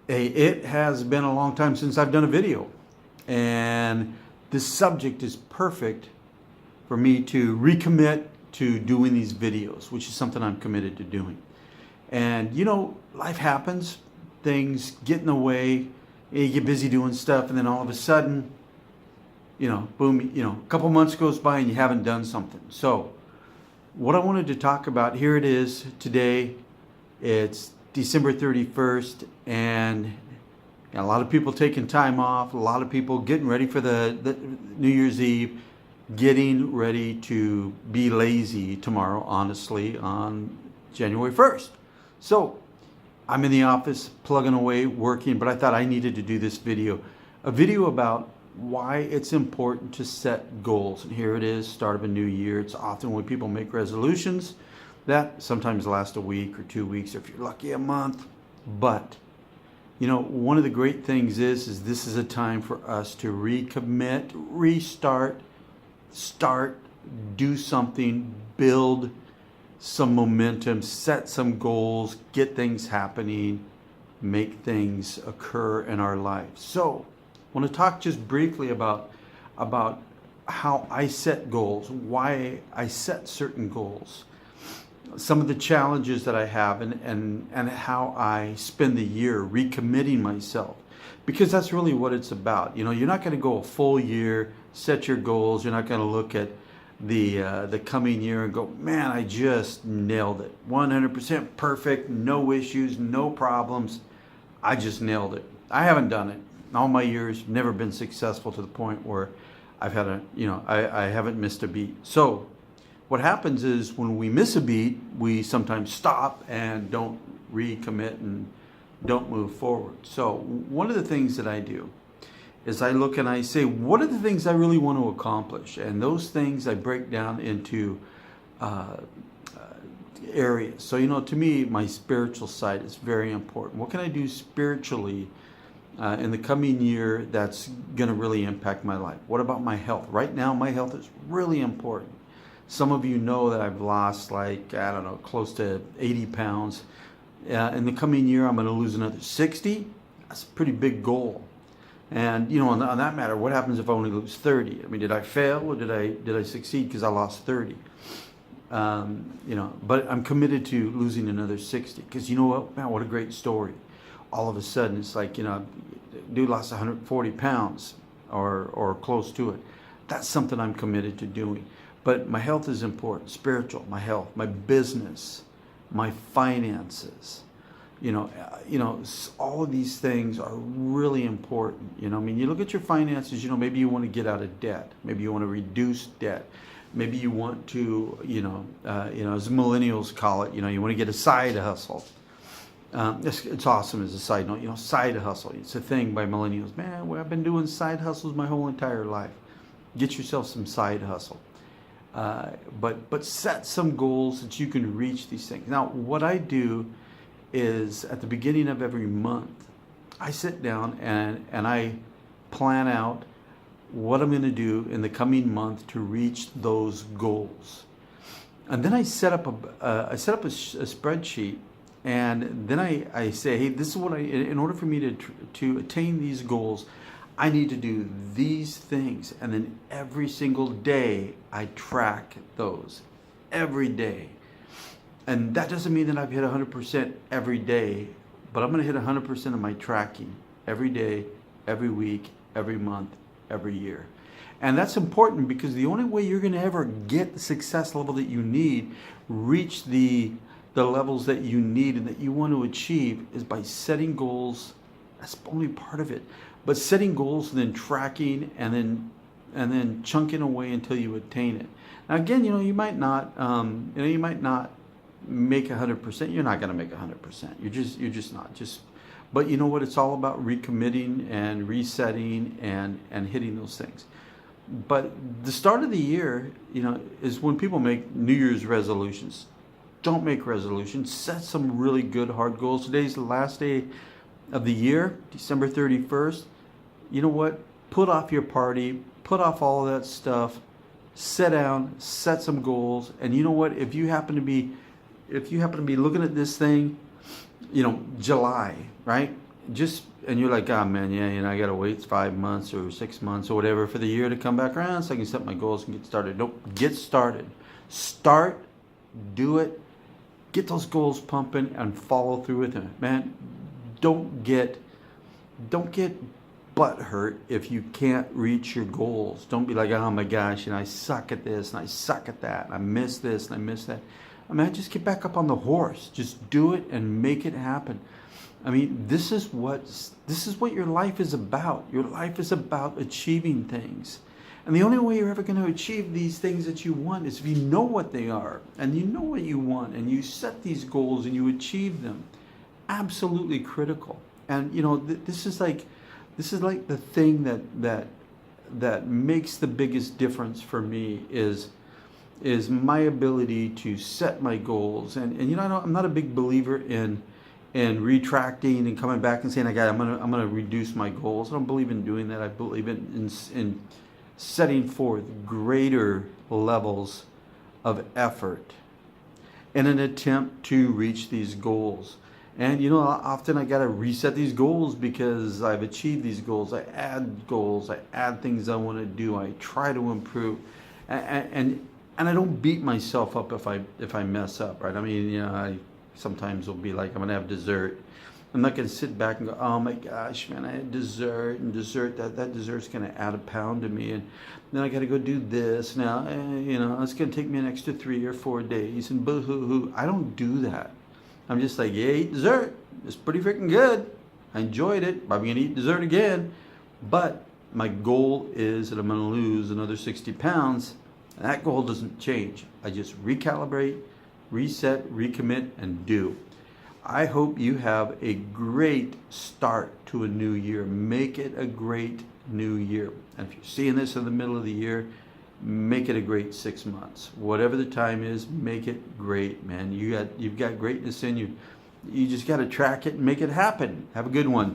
It has been a long time since I've done a video, and this subject is perfect for me to recommit to doing these videos, which is something I'm committed to doing. And life happens, things get in the way, you get busy doing stuff, and then all of a sudden, boom, a couple months goes by and you haven't done something. So, what I wanted to talk about, here it is today. It's December 31st, and a lot of people taking time off, a lot of people getting ready for the New Year's Eve, getting ready to be lazy tomorrow, honestly, on January 1st. So I'm in the office plugging away, working, but I thought I needed to do this video. A video about why it's important to set goals. And here it is, start of a new year. It's often when people make resolutions that sometimes last a week or 2 weeks, or if you're lucky, a month. But one of the great things is this is a time for us to recommit, restart, start, do something, build some momentum, set some goals, get things happening, make things occur in our lives. So I want to talk just briefly about how I set goals, why I set certain goals, some of the challenges that I have, and how I spend the year recommitting myself. Because that's really what it's about. You're not going to go a full year, set your goals. You're not going to look at the coming year and go, man, I just nailed it. 100% perfect, no issues, no problems. I just nailed it. I haven't done it. All my years, never been successful to the point where I've had I haven't missed a beat. So what happens is when we miss a beat, we sometimes stop and don't recommit and don't move forward. So one of the things that I do is I look and I say, what are the things I really want to accomplish? And those things I break down into areas. So, to me, my spiritual side is very important. What can I do spiritually in the coming year that's going to really impact my life? What about my health? Right now, my health is really important. Some of you know that I've lost close to 80 pounds. In the coming year, I'm going to lose another 60. That's a pretty big goal. And on that matter, what happens if I only lose 30? I mean, did I fail or did I succeed because I lost 30? But I'm committed to losing another 60 because you know what, man, what a great story. All of a sudden, it's like, dude lost 140 pounds or close to it. That's something I'm committed to doing. But my health is important, spiritual, my health, my business, my finances. All of these things are really important. I mean, you look at your finances, maybe you want to get out of debt. Maybe you want to reduce debt. Maybe you want to, as millennials call it, you want to get a side hustle. It's awesome as a side note, side hustle. It's a thing by millennials. Man, I've been doing side hustles my whole entire life. Get yourself some side hustle. But set some goals that you can reach these things. Now, what I do is at the beginning of every month, I sit down and I plan out what I'm going to do in the coming month to reach those goals. And then I set up a spreadsheet, and then I say, hey, this is what in order for me to attain these goals, I need to do these things. And then every single day I track those every day. And that doesn't mean that I've hit 100% every day, but I'm going to hit 100% of my tracking every day, every week, every month, every year. And that's important because the only way you're going to ever get the success level that you need, reach the levels that you need and that you want to achieve, is by setting goals. That's only part of it. But setting goals and then tracking and then chunking away until you attain it. Now again, you might not make 100%. You're not going to make 100%. You're just not. But you know what? It's all about recommitting and resetting and hitting those things. But the start of the year, is when people make New Year's resolutions. Don't make resolutions. Set some really good hard goals. Today's the last day of the year, December 31st. You know what? Put off your party. Put off all of that stuff. Sit down. Set some goals. And you know what? If you happen to be looking at this thing, July, right? and you're like, oh man, yeah, I gotta wait 5 months or 6 months or whatever for the year to come back around so I can set my goals and get started. Nope, get started. Start, do it, get those goals pumping and follow through with it. Man, don't get butt hurt if you can't reach your goals. Don't be like, oh my gosh, I suck at this and I suck at that and I miss this and I miss that. I mean, just get back up on the horse. Just do it and make it happen. I mean, this is what your life is about. Your life is about achieving things. And the only way you're ever going to achieve these things that you want is if you know what they are and you know what you want and you set these goals and you achieve them. Absolutely critical. And this is like the thing that makes the biggest difference for me is my ability to set my goals. And I'm not a big believer in retracting and coming back and saying, I'm gonna reduce my goals. I don't believe in doing that. I believe in setting forth greater levels of effort in an attempt to reach these goals. And often I gotta reset these goals because I've achieved these goals. I add things I want to do. I try to improve, and I don't beat myself up if I mess up, right? I mean, I sometimes will be like, I'm gonna have dessert. I'm not gonna sit back and go, oh my gosh, man, I had dessert, and that dessert's gonna add a pound to me, and then I gotta go do this now. It's gonna take me an extra 3 or 4 days, and boo hoo hoo. I don't do that. I'm just like, yeah, eat dessert. It's pretty freaking good. I enjoyed it, but I'm gonna eat dessert again. But my goal is that I'm gonna lose another 60 pounds. And that goal doesn't change. I just recalibrate, reset, recommit, and do. I hope you have a great start to a new year. Make it a great new year. And if you're seeing this in the middle of the year, make it a great 6 months. Whatever the time is, make it great, man. You've got greatness in you. You just got to track it and make it happen. Have a good one.